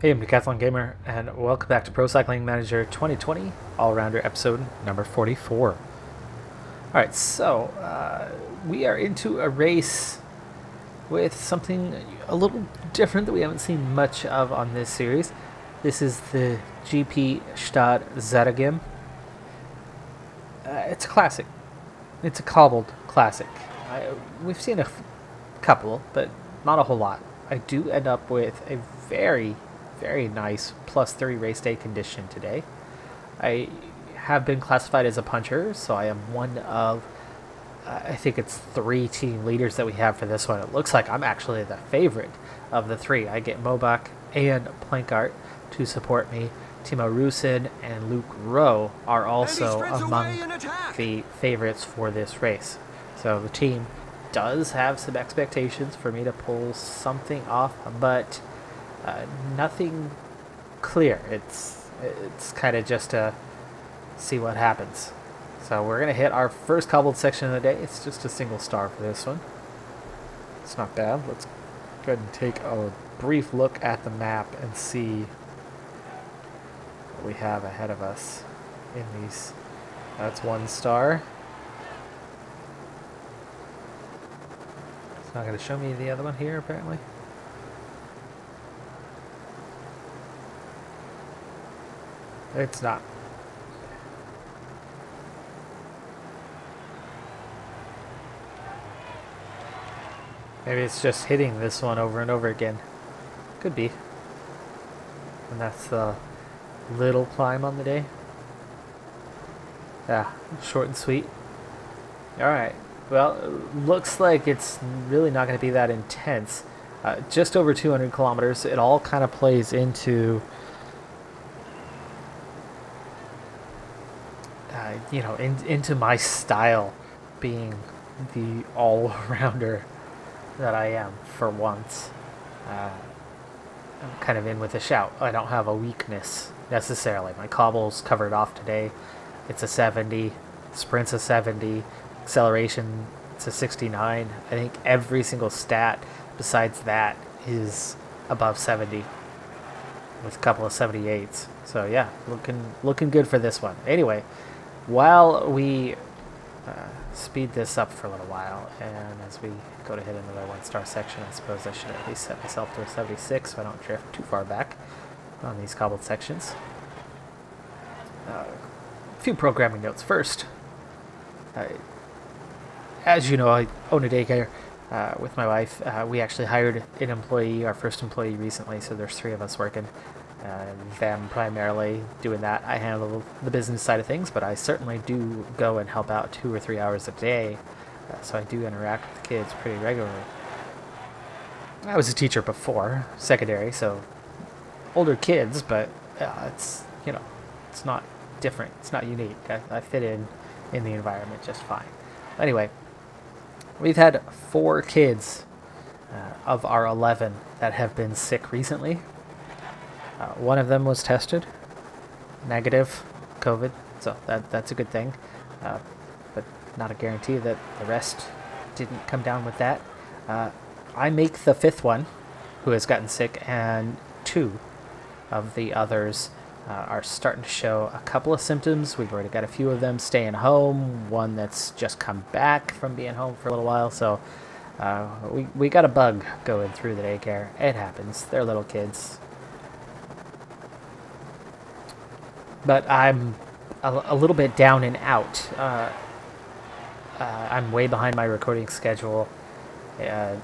Hey, I'm Decathlon Gamer, and welcome back to Pro Cycling Manager 2020 All-Rounder episode number 44. Alright, so we are into a race with something a little different that we haven't seen much of on this series. This is the GP Stadt Zaragem. It's a classic. It's a cobbled classic. We've seen a couple, but not a whole lot. I do end up with a very nice +3 race day condition today. I have been classified as a puncher, so I am one of, I think it's 3 team leaders that we have for this one. It looks like I'm actually the favorite of the 3. I get Mobach and Plankart to support me. Timo Rusin and Luke Rowe are also among the favorites for this race. So the team does have some expectations for me to pull something off, but nothing clear. It's kind of just to see what happens. So we're going to hit our first cobbled section of the day. It's just a single star for this one. It's not bad. Let's go ahead and take a brief look at the map and see what we have ahead of us in these. That's 1 star. It's not going to show me the other one here, apparently. It's not. Maybe it's just hitting this one over and over again. Could be. And that's the little climb on the day. Yeah, short and sweet. Alright, well, looks like it's really not going to be that intense. Just over 200 kilometers. It all kind of plays into into my style, being the all-rounder that I am for once. I'm kind of in with a shout. I don't have a weakness necessarily. My cobble's covered off today. It's a 70, sprint's a 70, acceleration it's a 69. I think every single stat besides that is above 70, with a couple of 78s. So yeah, looking good for this one. Anyway, while we speed this up for a little while, and as we go to hit another 1-star section, I suppose I should at least set myself to a 76 so I don't drift too far back on these cobbled sections. A few programming notes first. As you know, I own a daycare with my wife. We actually hired an employee, our first employee recently, so there's 3 of us working. Them primarily doing that. I handle the business side of things, but I certainly do go and help out 2 or 3 hours a day, so I do interact with kids pretty regularly. I was a teacher before, secondary, so older kids, but it's not different. It's not unique. I fit in the environment just fine. Anyway, we've had 4 kids of our 11 that have been sick recently. One of them was tested negative COVID, so that's a good thing, but not a guarantee that the rest didn't come down with that. I make the 5th one who has gotten sick, and 2 of the others are starting to show a couple of symptoms. We've already got a few of them staying home, one that's just come back from being home for a little while, so we got a bug going through the daycare. It happens. They're little kids. But I'm a little bit down and out. I'm way behind my recording schedule. Not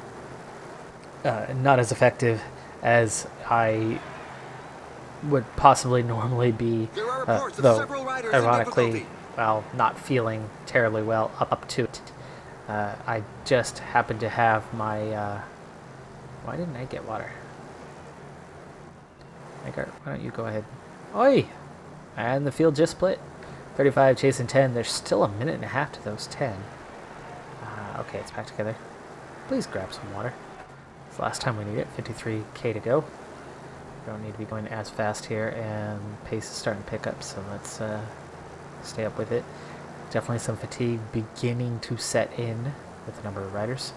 as effective as I would possibly normally be, though ironically, well, not feeling terribly well up to it. I just happened to have my... why didn't I get water? Why don't you go ahead? Oi! And the field just split. 35 chasing 10. There's still a minute and a half to those 10. Okay, it's back together. Please grab some water. It's the last time we need it. 53k to go. Don't need to be going as fast here, and pace is starting to pick up, so let's stay up with it. Definitely some fatigue beginning to set in with the number of riders.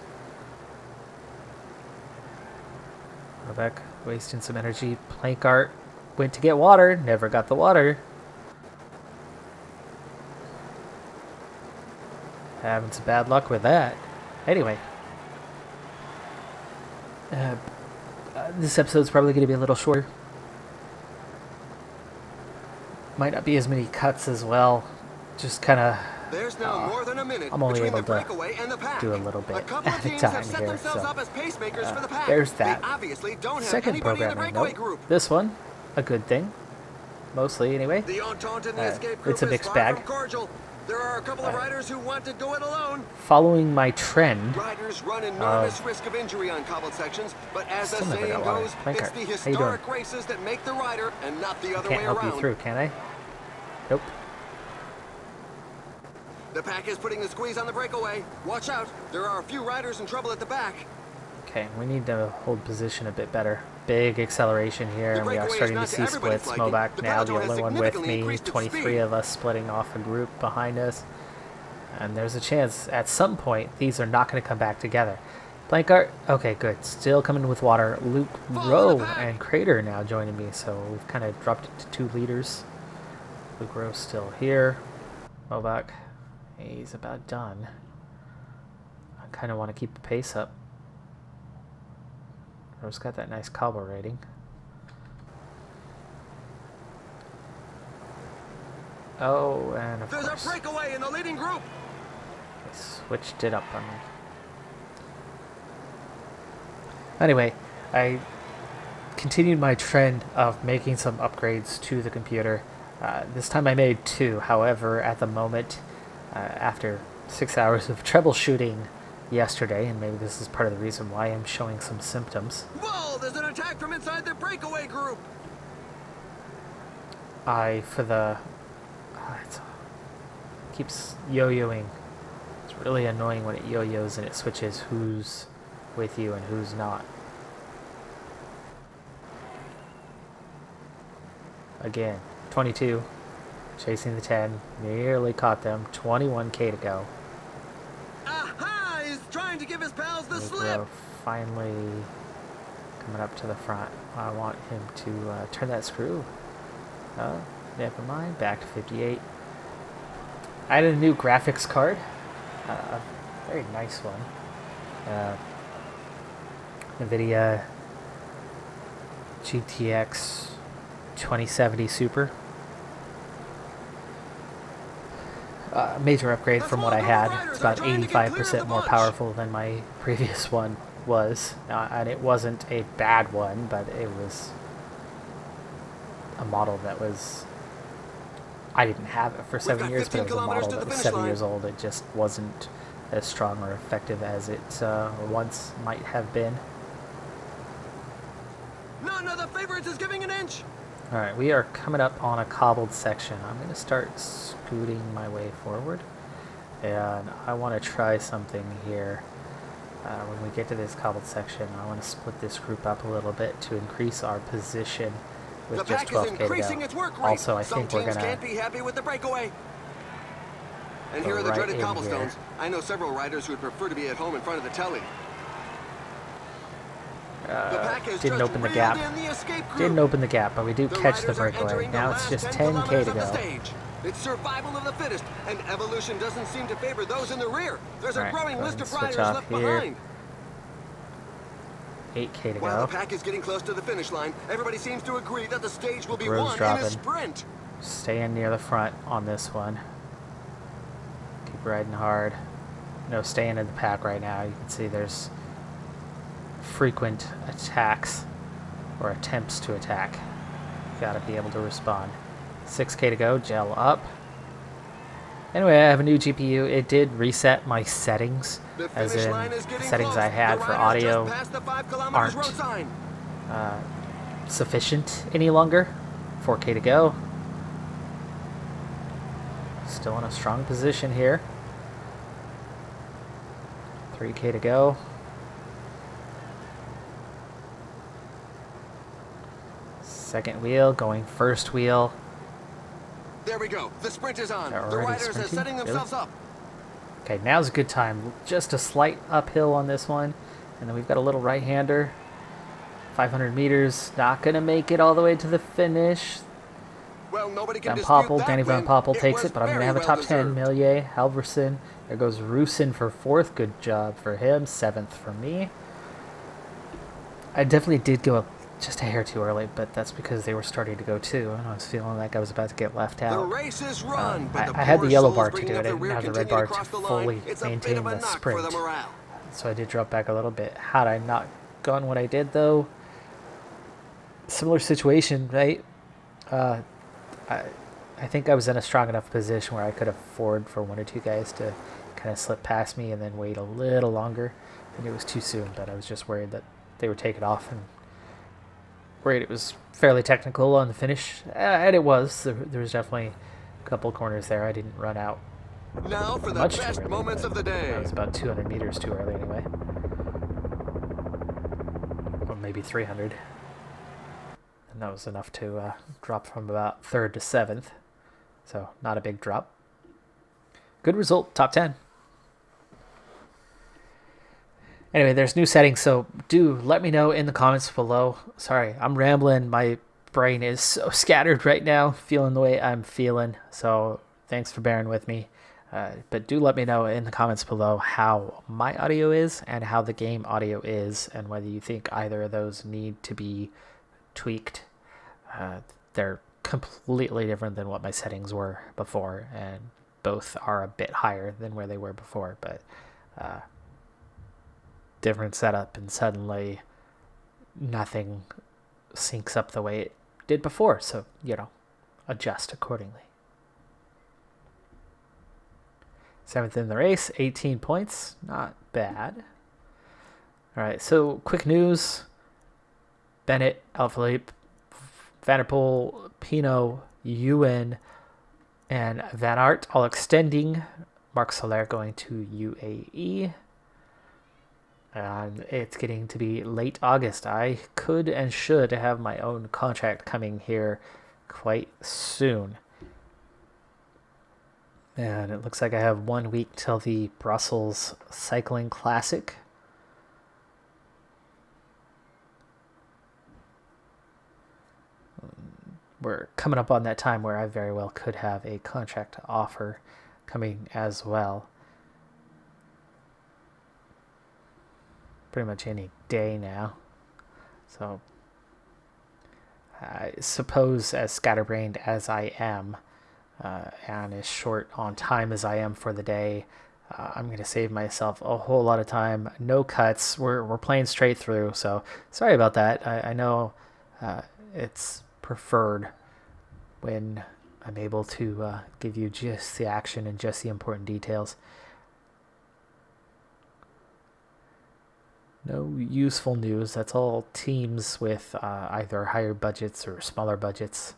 Novak wasting some energy. Plank art went to get water, never got the water. Having some bad luck with that. Anyway. This episode's probably going to be a little shorter. Might not be as many cuts as well. Just kind of... There's now more than a minute I'm only able to do a little bit at a time here. So, there's that. Second programming note. This one, a good thing. Mostly, anyway. It's a mixed bag. There are a couple of riders who want to go it alone. Following my trend. Riders run enormous risk of injury on cobbled sections, but as the saying goes, it's the historic races that make the rider and not the other way around. Can't help you through, can I? Nope. The pack is putting the squeeze on the breakaway. Watch out. There are a few riders in trouble at the back. Okay, we need to hold position a bit better. Big acceleration here, and we are starting to see splits. Mobak now the only one with me. 23 of us splitting off a group behind us. And there's a chance at some point these are not going to come back together. Blank art, okay, good. Still coming with water. Luke Rowe and Crater now joining me, so we've kind of dropped it to 2 leaders. Luke Rowe still here. Mobak, he's about done. I kind of want to keep the pace up. Rowe's got that nice cobble rating. Oh, and of course. There's a breakaway in the leading group. I switched it up on me. Anyway, I continued my trend of making some upgrades to the computer. This time I made 2. However, at the moment, after 6 hours of troubleshooting yesterday, and maybe this is part of the reason why I'm showing some symptoms. Whoa, there's an attack from inside the breakaway group. It keeps yo-yoing. It's really annoying when it yo-yos and it switches who's with you and who's not. Again, 22, chasing the 10, nearly caught them, 21k to go. Aha! He's trying to give his pals the slip. Finally coming up to the front. I want him to turn that screw. Never mind, back to 58. I added a new graphics card, a very nice one. NVIDIA GTX 2070 Super. Major upgrade from what I had. It's about 85% more powerful than my previous one was. And it wasn't a bad one, but it was a model that was... I didn't have it for 7 years, but it was a model that was 7 years old. It just wasn't as strong or effective as it once might have been. None of the favorites is giving an inch. Alright, we are coming up on a cobbled section. I'm going to start scooting my way forward. And I want to try something here. When we get to this cobbled section, I want to split this group up a little bit to increase our position with just 12k to go. Also, I think we're going to... can't be happy with the breakaway. And here are the dreaded cobblestones. I know several riders who would prefer to be at home in front of the telly. Didn't open the gap. Didn't open the gap, but we do catch the breakaway. Now it's just 10k to go. It's survival of the fittest, and evolution doesn't seem to favor those in the rear. There's a growing list of riders left behind. 8k to go. While the pack is getting close to the finish line, everybody seems to agree that the stage will be won in a sprint. Staying near the front on this one. Keep riding hard. No, staying in the pack right now. You can see there's frequent attacks or attempts to attack. Gotta be able to respond. 6k to go, gel up. Anyway, I have a new GPU. It did reset my settings, as in the settings I had for audio aren't sufficient any longer. 4k to go. Still in a strong position here. 3k to go. Second wheel, going first wheel. There we go. The sprint is on. The riders are setting themselves up. Okay, now's a good time. Just a slight uphill on this one. And then we've got a little right-hander. 500 meters, not going to make it all the way to the finish. Well, nobody can Van dispute Poppel, that Danny Van win. Poppel It takes was it, but I'm going to very have a well top 10. deserved. Millier, Halverson. There goes Rusin for 4th. Good job for him. 7th for me. I definitely did go just a hair too early, but that's because they were starting to go too, and I was feeling like I was about to get left The out. race is run, but the I had the poor yellow souls bar to bringing do up it. I the didn't rear have the red continue to bar to cross the line. fully It's a bit maintain of a the knock for the sprint. morale. So I did drop back a little bit. Had I not gone what I did, though, similar situation, right? Uh, I, I think I was in a strong enough position where I could afford for one or two guys to kind of slip past me and then wait a little longer. I knew it was too soon, but I was just worried that they would take it off and worried it was fairly technical on the finish. And it was. There was definitely a couple corners there. I didn't run out Now for the much too best early, moments but of the I day. was about 200 meters too early anyway. Or maybe 300. And that was enough to drop from about 3rd to 7th. So not a big drop. Good result, top 10. Anyway, there's new settings, so do let me know in the comments below. Sorry, I'm rambling. My brain is so scattered right now, feeling the way I'm feeling. So thanks for bearing with me. But do let me know in the comments below how my audio is and how the game audio is, and whether you think either of those need to be tweaked. They're completely different than what my settings were before, and both are a bit higher than where they were before, but different setup, and suddenly nothing syncs up the way it did before, so adjust accordingly. 7th in the race, 18 points, not bad. All right, so quick news. Bennett, Alaphilippe, Van der Poel, Pinot, Ewan, and Van Aert all extending. Marc Soler going to UAE. And it's getting to be late August. I could and should have my own contract coming here quite soon. And it looks like I have 1 week till the Brussels Cycling Classic. We're coming up on that time where I very well could have a contract offer coming as well. Pretty much any day now. So I suppose, as scatterbrained as I am, and as short on time as I am for the day, I'm going to save myself a whole lot of time. No cuts. We're playing straight through, so sorry about that. I know it's preferred when I'm able to give you just the action and just the important details. No useful news. That's all teams with either higher budgets or smaller budgets.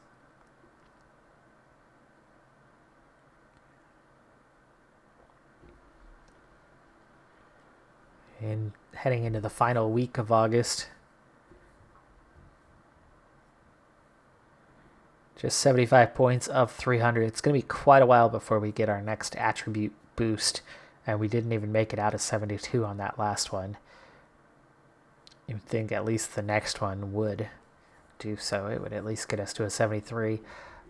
And heading into the final week of August. Just 75 points of 300. It's going to be quite a while before we get our next attribute boost. And we didn't even make it out of 72 on that last one. You'd think at least the next one would do so. It would at least get us to a 73.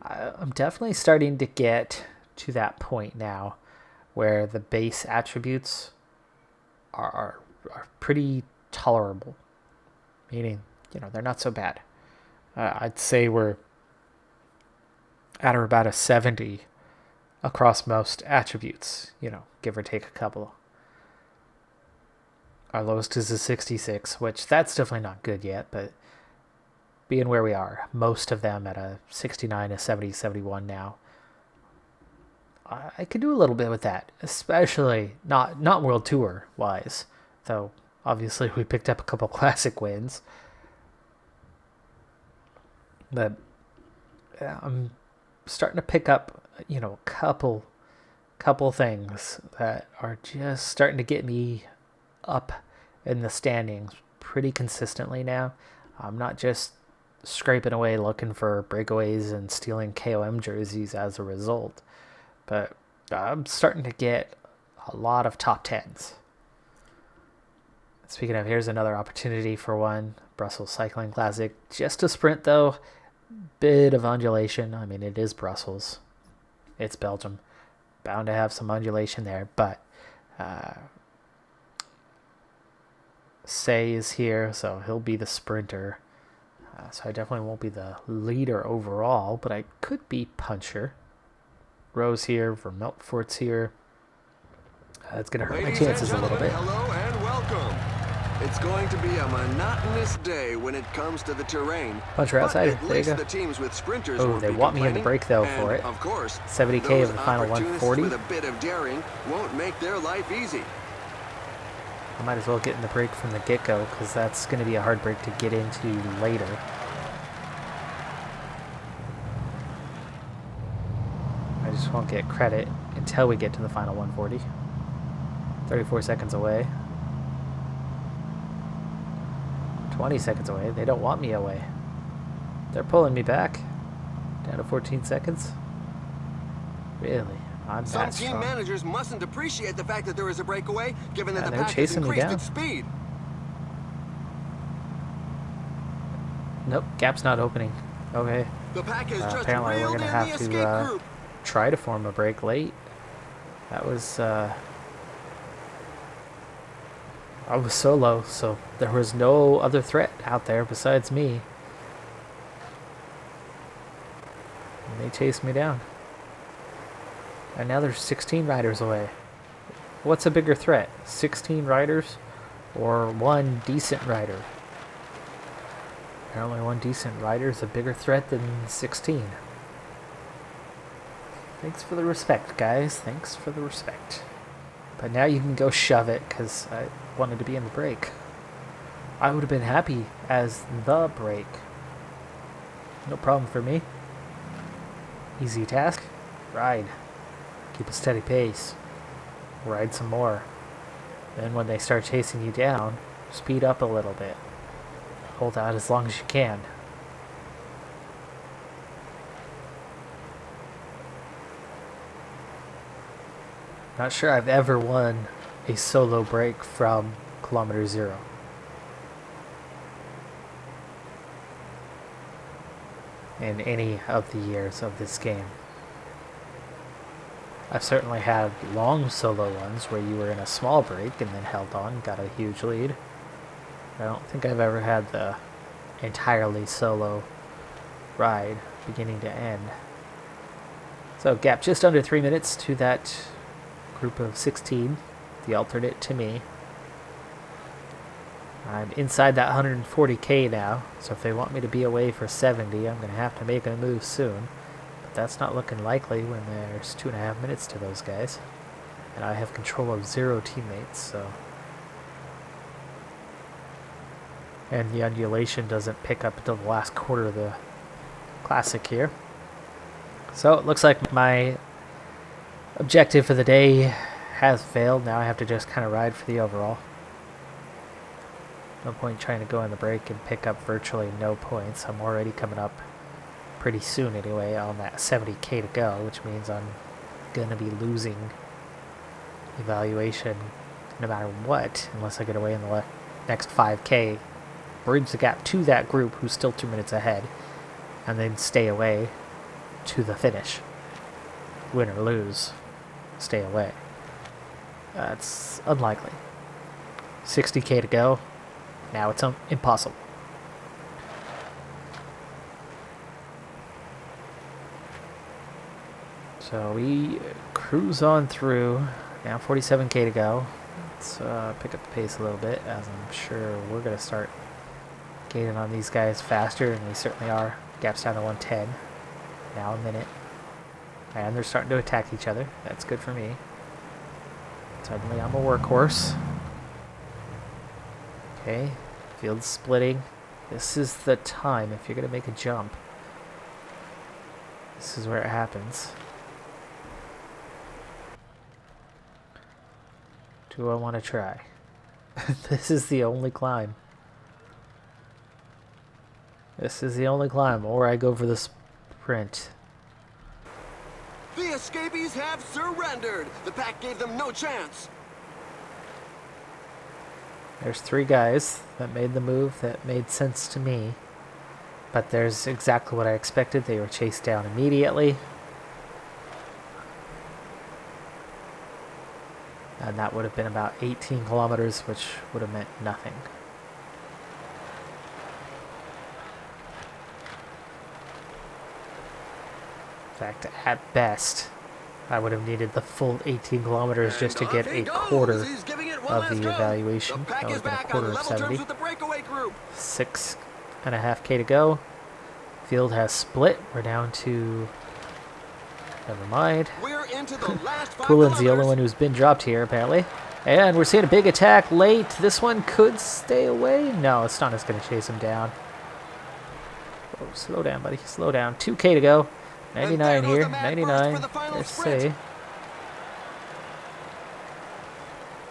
I'm definitely starting to get to that point now where the base attributes are pretty tolerable. Meaning, they're not so bad. I'd say we're at or about a 70 across most attributes, give or take a couple. Our lowest is a 66, which that's definitely not good yet, but being where we are, most of them at a 69, a 70, 71 now. I could do a little bit with that, especially not World Tour wise, though obviously we picked up a couple classic wins. But I'm starting to pick up, a couple things that are just starting to get me up in the standings pretty consistently now. I'm not just scraping away looking for breakaways and stealing KOM jerseys as a result, but I'm starting to get a lot of top 10s. Speaking of, here's another opportunity for one. Brussels Cycling Classic. Just a sprint though. Bit of undulation. I mean, it is Brussels. It's Belgium. Bound to have some undulation there, but Say is here, so he'll be the sprinter. So I definitely won't be the leader overall, but I could be puncher. Rose here, Vermeltfort's here. It's going to hurt my chances a little bit. Hello and welcome. It's going to be a monotonous day when it comes to the terrain. Puncher outside. There you go. The teams with sprinters oh, they want me in the break though for it. Of course, 70K of the final 140. With a bit of daring won't make their life easy. I might as well get in the break from the get-go because that's going to be a hard break to get into later. I just won't get credit until we get to the final 140. 34 seconds away. 20 seconds away. They don't want me away. They're pulling me back. Down to 14 seconds. Really? I'm Some team managers mustn't appreciate the fact that there is a breakaway, given that the pack has increased its speed. Nope, gap's not opening. Okay. The pack is just apparently we're gonna have to try to form a break late. That was I was solo, so there was no other threat out there besides me. And they chased me down. And now there's 16 riders away. What's a bigger threat? 16 riders or one decent rider? Apparently one decent rider is a bigger threat than 16. Thanks for the respect, guys. Thanks for the respect. But now you can go shove it, because I wanted to be in the break. I would have been happy as the break. No problem for me. Easy task. Ride. Keep a steady pace. Ride some more. Then when they start chasing you down, speed up a little bit. Hold out as long as you can. Not sure I've ever won a solo break from kilometer 0. In any of the years of this game. I've certainly had long solo ones where you were in a small break and then held on, got a huge lead. I don't think I've ever had the entirely solo ride, beginning to end. So gap just under 3 minutes to that group of 16, the alternate to me. I'm inside that 140K now, so if they want me to be away for 70, I'm going to have to make a move soon. That's not looking likely when there's 2.5 minutes to those guys. And I have control of 0 teammates, so... And the undulation doesn't pick up until the last quarter of the classic here. So it looks like my objective for the day has failed. Now I have to just kind of ride for the overall. No point trying to go in the break and pick up virtually no points. I'm already coming up pretty soon anyway on that 70K to go, which means I'm going to be losing evaluation no matter what, unless I get away in the next 5K, bridge the gap to that group who's still 2 minutes ahead, and then stay away to the finish. Win or lose, stay away. That's unlikely. 60K to go. Now it's impossible. So we cruise on through. Now 47K to go. Let's pick up the pace a little bit, as I'm sure we're going to start gaining on these guys faster, and we certainly are. Gap's down to 110. Now a minute. And they're starting to attack each other. That's good for me. Suddenly I'm a workhorse. Okay, field splitting. This is the time if you're going to make a jump. This is where it happens. Do I want to try? This is the only climb. This is the only climb, or I go for the sprint. The escapees have surrendered. The pack gave them no chance. There's 3 guys that made the move that made sense to me. But there's exactly what I expected. They were chased down immediately. And that would have been about 18 kilometers, which would have meant nothing. In fact, at best, I would have needed the full 18 kilometers just to get a quarter of the evaluation. That would have been a quarter of 70. 6.5K to go. Field has split. We're down to... Never mind. Coolin's the only one who's been dropped here, apparently. And we're seeing a big attack late. This one could stay away. No, Astana's going to chase him down. Oh, slow down, buddy. Slow down. 2K to go. 99 here. 99. Let's see.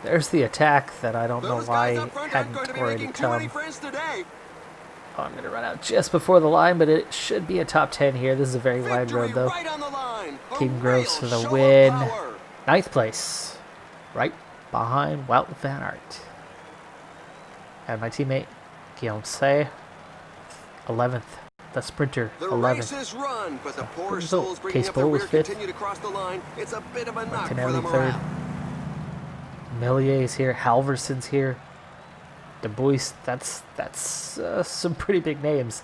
There's the attack that I don't know why hadn't already come. Oh, I'm going to run out just before the line, but it should be a top 10 here. This is a very wide road, though. King Groves for the win. 9th place. Right behind Wout van Aert. And my teammate, Guillaume Say, 11th. The sprinter, 11th. Run, but the poor souls Case Bull was 5th. It's a bit of a knock for Martinelli the 3rd. Millier's here. Halverson's here. De Bois, that's some pretty big names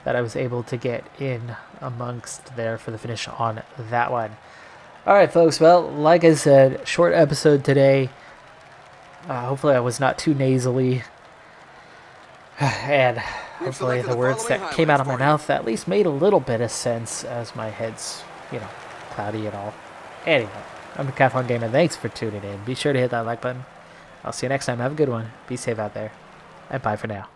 that I was able to get in amongst there for the finish on that one. All right, folks. Well, like I said, short episode today. Hopefully I was not too nasally. And hopefully the words that came out of my mouth at least made a little bit of sense as my head's, cloudy and all. Anyway, I'm Decathlon Gamer. Thanks for tuning in. Be sure to hit that like button. I'll see you next time. Have a good one. Be safe out there. And bye for now.